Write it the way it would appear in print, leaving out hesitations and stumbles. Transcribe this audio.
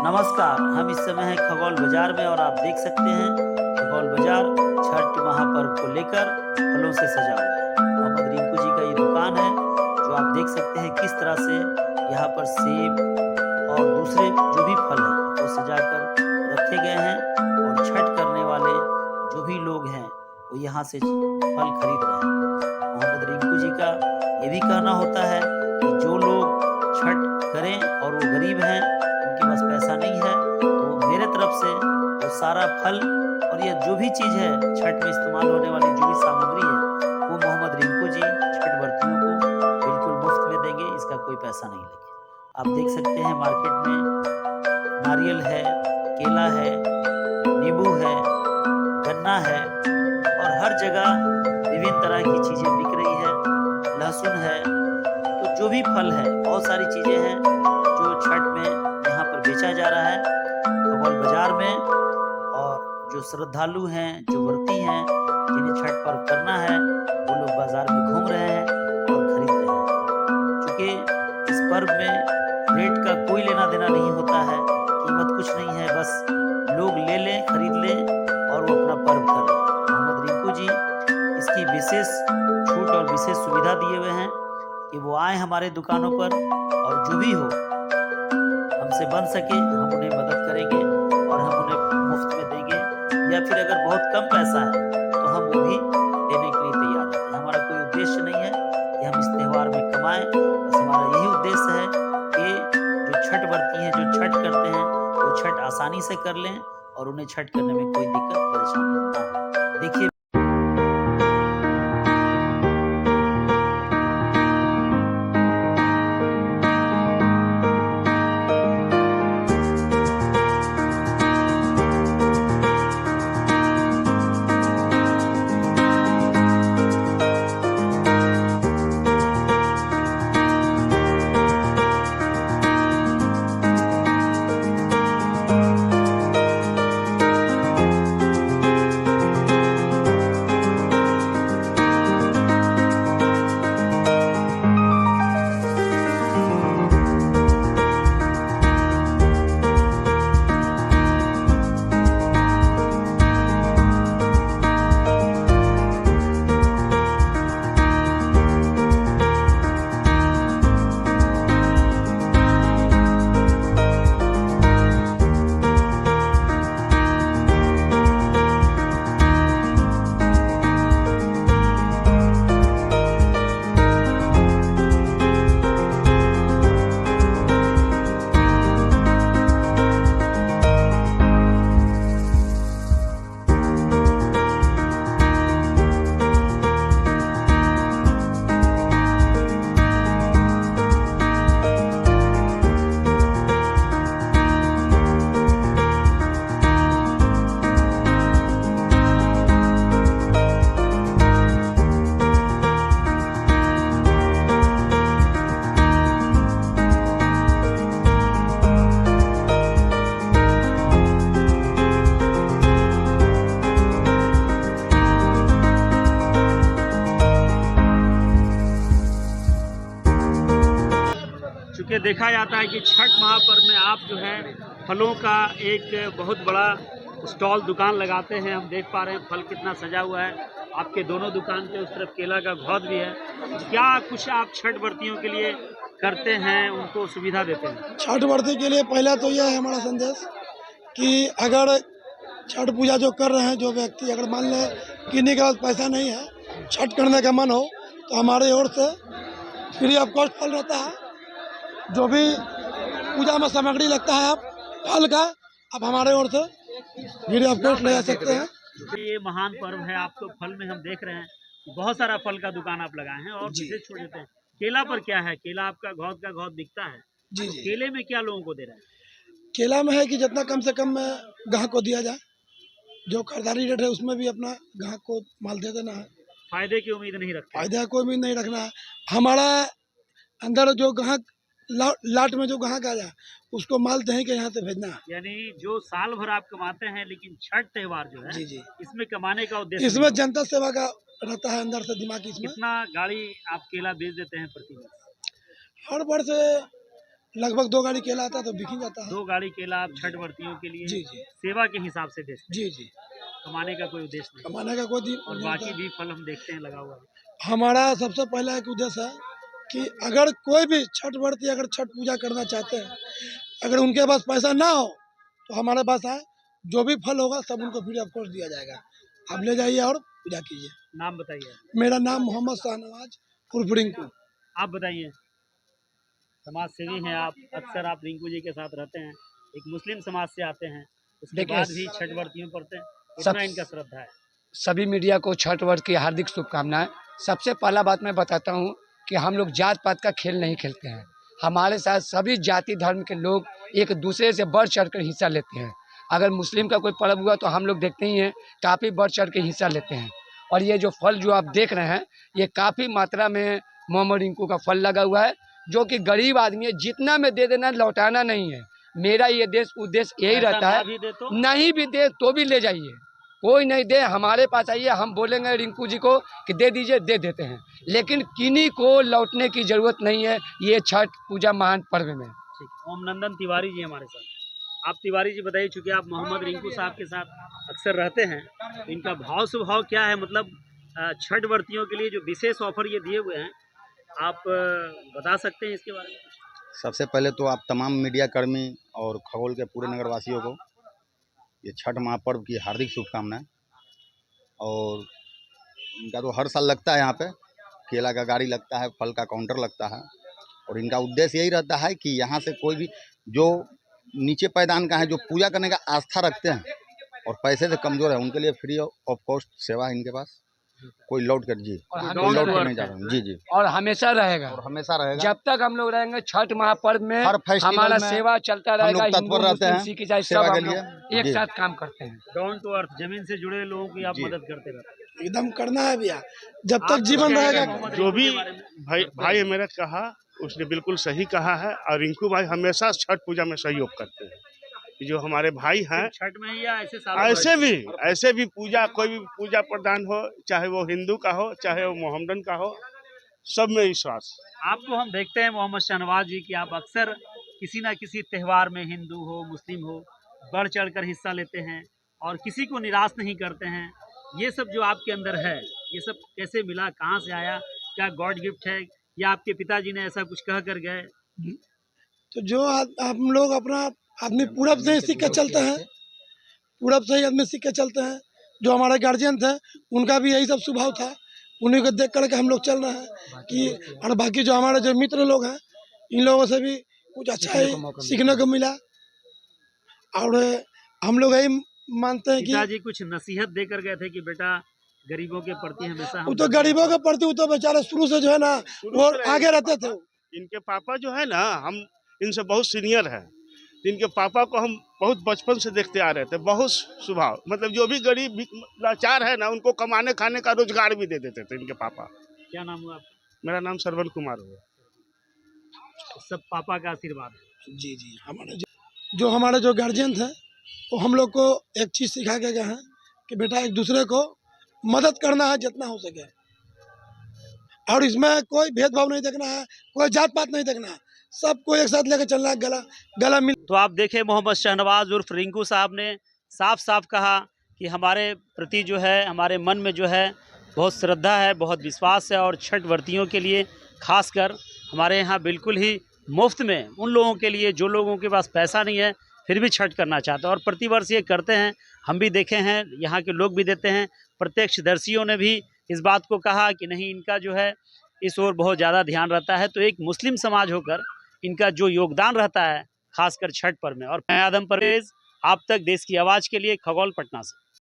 नमस्कार, हम इस समय हैं खगौल बाजार में और आप देख सकते हैं खगौल बाजार छठ महापर्व को लेकर फलों से सजा हुआ है। मोहम्मद रिंकू जी का ये दुकान है जो आप देख सकते हैं किस तरह से यहाँ पर सेब और दूसरे जो भी फल हैं वो सजाकर रखे गए हैं और छठ करने वाले जो भी लोग हैं वो यहाँ से फल खरीद रहे हैं। मोहम्मद रिंकू जी का ये भी कहना होता है कि जो लोग छठ करें और वो गरीब हैं, उनके पास पैसा नहीं है, तो मेरे तरफ से वो सारा फल और ये जो भी चीज़ है छठ में इस्तेमाल होने वाली जो भी सामग्री है वो मोहम्मद रिंकू जी छठ व्रतियों को बिल्कुल मुफ्त में देंगे, इसका कोई पैसा नहीं लगेगा। आप देख सकते हैं मार्केट में नारियल है, केला है, नींबू है, गन्ना है और हर जगह विभिन्न तरह की चीज़ें बिक रही है, लहसुन है, तो जो भी फल है बहुत सारी चीज़ें हैं जो छठ में यहाँ पर बेचा जा रहा है खगौल बाजार में। और जो श्रद्धालु हैं, जो व्रती हैं, जिन्हें छठ पर्व करना है वो लोग बाजार में घूम रहे हैं और खरीद रहे हैं। क्योंकि इस पर्व में रेट का कोई लेना देना नहीं होता है, कीमत कुछ नहीं है, बस लोग ले लें, खरीद लें और वो अपना पर्व कर लें। मोहम्मद रिंकू जी इसकी विशेष छूट और विशेष सुविधा दिए हुए हैं कि वो आए हमारे दुकानों पर और जो भी हो हमसे बन सके हम उन्हें मदद करेंगे और हम उन्हें मुफ्त में देंगे, या फिर अगर बहुत कम पैसा है तो हम वो भी देने के लिए तैयार होते हैं। हमारा कोई उद्देश्य नहीं है कि हम इस त्यौहार में कमाएं, बस हमारा यही उद्देश्य है कि जो छठ व्रती हैं, जो छठ करते हैं, वो छठ आसानी से कर लें और उन्हें छठ करने में कोई दिक्कत परेशानी ना हो। देखिए चूँकि देखा जाता है कि छठ महापर्व में आप जो है फलों का एक बहुत बड़ा स्टॉल दुकान लगाते हैं। हम देख पा रहे हैं फल कितना सजा हुआ है, आपके दोनों दुकान पे उस तरफ केला का घौद भी है। क्या कुछ आप छठ व्रतियों के लिए करते हैं, उनको सुविधा देते हैं? छठ व्रती के लिए पहला तो यह है हमारा संदेश कि अगर छठ पूजा जो कर रहे हैं जो व्यक्ति, अगर मान लें किन्हीं के पास पैसा नहीं है, छठ करने का मन हो, तो हमारे ओर से फ्री ऑफ कॉस्ट फल रहता है। जो भी पूजा में सामग्री लगता है आप फल का, आप हमारे ओर से फ्री ऑफ कॉस्ट ले सकते हैं। ये महान पर्व है, आपको फल में हम देख रहे हैं बहुत सारा फल का दुकान आप लगाए हैं और विशेष छोड़ देते हैं। केला पर क्या है? केला आपका घौद का घौद बिकता है जी तो जी, केले में क्या लोगों को दे रहे हैं? केला में है कि जितना कम से कम ग्राहक को दिया जाए, जो खरीदारी रेट है उसमें भी अपना ग्राहक को माल दे देना है। फायदे की उम्मीद नहीं रखते? फायदा कोई भी नहीं रखना है। हमारा अंदर जो ग्राहक लाट में जो ग्राहक आ जाए उसको माल दही के यहाँ से भेजना है। यानी जो साल भर आप कमाते हैं, लेकिन छठ त्योहार जो है जी जी, इसमें कमाने का उद्देश्य इसमें जनता सेवा का रहता है अंदर से दिमाग। इसमें कितना गाड़ी आप केला बेच देते हैं प्रति वर्ष? हर वर्ष लगभग 2 गाड़ी केला आता है तो बिक ही जाता है। 2 गाड़ी केला आप छठ व्रतियों के लिए जी जी सेवा के हिसाब से बेचते हैं, जी जी। कमाने का कोई उद्देश्य नहीं। कमाने का कोई और नहीं बाकी होता। भी फल हम देखते हैं लगा हुआ है। हमारा सबसे पहला एक उद्देश्य है कि अगर कोई भी छठ व्रती अगर छठ पूजा करना चाहते हैं, अगर उनके पास पैसा ना हो तो हमारे पास आए, जो भी फल होगा सब उनको फ्री ऑफ कॉस्ट दिया जाएगा। आप ले जाइए और पूजा कीजिए। नाम बताइए। मेरा नाम मोहम्मद शाहनवाज उर्फ रिंकू। आप बताइए, समाज सेवी हैं आप, अक्सर आप रिंकू जी के साथ रहते हैं, एक मुस्लिम समाज से आते हैं, उसके देखिए, बाद भी छठ व्रतियों पढ़ते हैं, सब इतना इनका श्रद्धा है। सभी मीडिया को छठ व्रत की हार्दिक शुभकामनाएं। सबसे पहला बात मैं बताता हूं कि हम लोग जात पात का खेल नहीं खेलते हैं। हमारे साथ सभी जाति धर्म के लोग एक दूसरे से बढ़ चढ़ कर हिस्सा लेते हैं। अगर मुस्लिम का कोई पर्व हुआ तो हम लोग देखते ही हैं, काफ़ी बढ़ चढ़ के हिस्सा लेते हैं। और ये जो फल जो आप देख रहे हैं, ये काफ़ी मात्रा में मोहम्मद रिंकू का फल लगा हुआ है, जो कि गरीब आदमी है, जितना में दे देना, लौटाना नहीं है। मेरा ये उद्देश्य यही ऐसा रहता ना है, भी दे तो नहीं भी दे तो भी ले जाइए, कोई नहीं दे हमारे पास आइए, हम बोलेंगे रिंकू जी को कि दे दीजिए, दे देते हैं। लेकिन किन्हीं को लौटने की जरूरत नहीं है ये छठ पूजा महान पर्व में। ठीक है। ओम नंदन तिवारी जी हमारे साथ। आप तिवारी जी बताइए, चूंकि आप मोहम्मद रिंकू साहब के साथ अक्सर रहते हैं, तो इनका भाव स्वभाव क्या है? मतलब छठ व्रतियों के लिए जो विशेष ऑफर ये दिए हुए हैं, आप बता सकते हैं इसके बारे में? सबसे पहले तो आप तमाम मीडिया कर्मी और खगोल के पूरे नगरवासियों को ये छठ महापर्व की हार्दिक शुभकामनाएं। और इनका तो हर साल लगता है, यहाँ पे केला का गाड़ी लगता है, फल का काउंटर लगता है। और इनका उद्देश्य यही रहता है कि यहाँ से कोई भी जो नीचे पैदान का है, जो पूजा करने का आस्था रखते हैं और पैसे से कमज़ोर है, उनके लिए फ्री ऑफ कॉस्ट सेवा है इनके पास। कोई लौट कर जी और कोई लौट कर नहीं जा रहा हूँ। जी जी। और हमेशा रहेगा, और हमेशा रहेगा। जब तक हम लोग रहेंगे छठ महापर्व में हर फेस्टिवल हमारा में सेवा चलता हम रहेगा। लोग तत्पर रहते हैं सिख ईसाई सब सेवा के हम लोग लिए। एक जी। साथ काम करते हैं। डाउन टू अर्थ, जमीन से जुड़े लोगों की आप जी। मदद करते रहते हैं। एकदम करना है भैया, जब आप तक जीवन क्या रहेगा। मोहम्मद जो रिंकू भी के बारे में? भाई मेरा कहा उसने बिल्कुल सही कहा है। और रिंकू भाई हमेशा छठ पूजा में सहयोग करते हैं। ये जो हमारे भाई हैं, छठ में ही या ऐसे सालों भर? ऐसे भी पूजा, कोई भी पूजा प्रदान हो, चाहे वो हिंदू का हो, चाहे वो मोहम्मदन का हो, सब में विश्वास। आपको हम देखते हैं मोहम्मद शाहनवाज जी की आप अक्सर किसी ना किसी त्यौहार में, हिंदू हो मुस्लिम हो, बढ़ चढ़कर हिस्सा लेते हैं और किसी को निराश नहीं करते हैं। ये सब जो आपके अंदर है, ये सब कैसे मिला, कहाँ से आया, क्या गॉड गिफ्ट है या आपके पिताजी ने ऐसा कुछ कह कर गए? तो जो हम लोग अपना आदमी पूरब से ही सीख के चलते हैं, पूरब से ही आदमी सीख के चलते हैं। जो हमारे गार्जियन थे उनका भी यही सब स्वभाव था, उन्हीं को देख करके हम लोग चल रहे हैं कि। और बाकी जो हमारे जो मित्र लोग हैं, इन लोगों से भी कुछ अच्छा ही सीखने को मिला। और हम लोग यही मानते हैं कि पिताजी कुछ नसीहत देकर गए थे कि बेटा गरीबों के प्रति हमेशा वो तो गरीबों के प्रति वो तो बेचारे शुरू से जो है ना वो आगे रहते थे। इनके पापा जो है ना, हम इनसे बहुत सीनियर है। इनके पापा को हम बहुत बचपन से देखते आ रहे थे। बहुत स्वभाव, मतलब जो भी गरीब लाचार है ना, उनको कमाने खाने का रोजगार भी दे देते थे इनके पापा। क्या नाम हुआ आपका? मेरा नाम सरवन कुमार हुआ। सब पापा का आशीर्वाद है। जी जी। जो हमारे जो गार्जियन थे वो हम लोग को एक चीज़ सिखा के गए हैं कि बेटा एक दूसरे को मदद करना है जितना हो सके, और इसमें कोई भेदभाव नहीं देखना है, कोई जात पात नहीं देखना है, सबको एक साथ लेकर चलना है, गला मिल। तो आप देखें, मोहम्मद शाहनवाज उर्फ रिंकू साहब ने साफ साफ कहा कि हमारे प्रति जो है, हमारे मन में जो है बहुत श्रद्धा है, बहुत विश्वास है। और छठ व्रतियों के लिए खासकर हमारे यहाँ बिल्कुल ही मुफ्त में उन लोगों के लिए जो लोगों के पास पैसा नहीं है फिर भी छठ करना चाहते हैं, और प्रतिवर्ष ये करते हैं। हम भी देखे हैं, यहाँ के लोग भी देते हैं, प्रत्यक्षदर्शियों ने भी इस बात को कहा कि नहीं, इनका जो है इस ओर बहुत ज़्यादा ध्यान रहता है। तो एक मुस्लिम समाज होकर इनका जो योगदान रहता है खासकर छठ पर्व में। और मैं आदम परवेज, आप तक देश की आवाज़ के लिए, खगौल, पटना से।